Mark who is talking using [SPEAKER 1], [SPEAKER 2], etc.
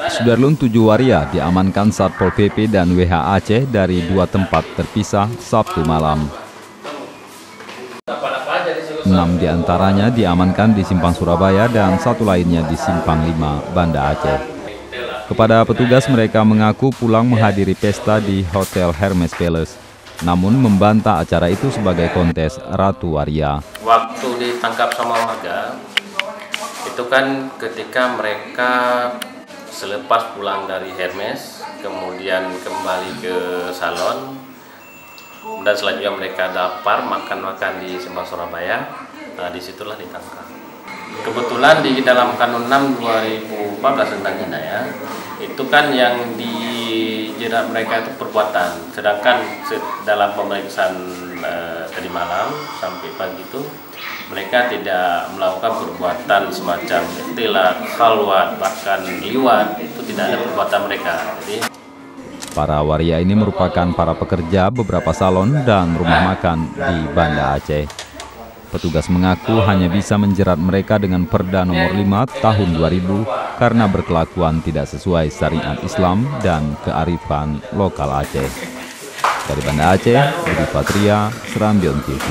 [SPEAKER 1] Sudarlun 7 waria diamankan Satpol PP dan WH Aceh dari 2 tempat terpisah Sabtu malam. 6 diantaranya diamankan di Simpang Surabaya dan 1 lainnya di Simpang 5, Banda Aceh. Kepada petugas mereka mengaku pulang menghadiri pesta di Hotel Hermes Palace, namun membantah acara itu sebagai kontes Ratu Waria.
[SPEAKER 2] Waktu ditangkap sama warga, itu kan ketika mereka selepas pulang dari Hermes, kemudian kembali ke salon, dan selanjutnya mereka daftar makan-makan di Simpang Surabaya. Nah, disitulah ditangkap. Kebetulan di dalam Kanun 6 2014 tentang jinayah, itu kan yang dijerat mereka itu perbuatan. Sedangkan dalam pemeriksaan tadi malam sampai pagi itu, mereka tidak melakukan perbuatan semacam ikhtilat, khalwat, bahkan liwat. Itu tidak ada perbuatan mereka. Jadi,
[SPEAKER 1] para waria ini merupakan para pekerja beberapa salon dan rumah makan di Banda Aceh. Petugas mengaku hanya bisa menjerat mereka dengan Perda Nomor 5 Tahun 2000 karena berkelakuan tidak sesuai syariat Islam dan kearifan lokal Aceh. Dari Banda Aceh, Budi Patria, Serambion TV.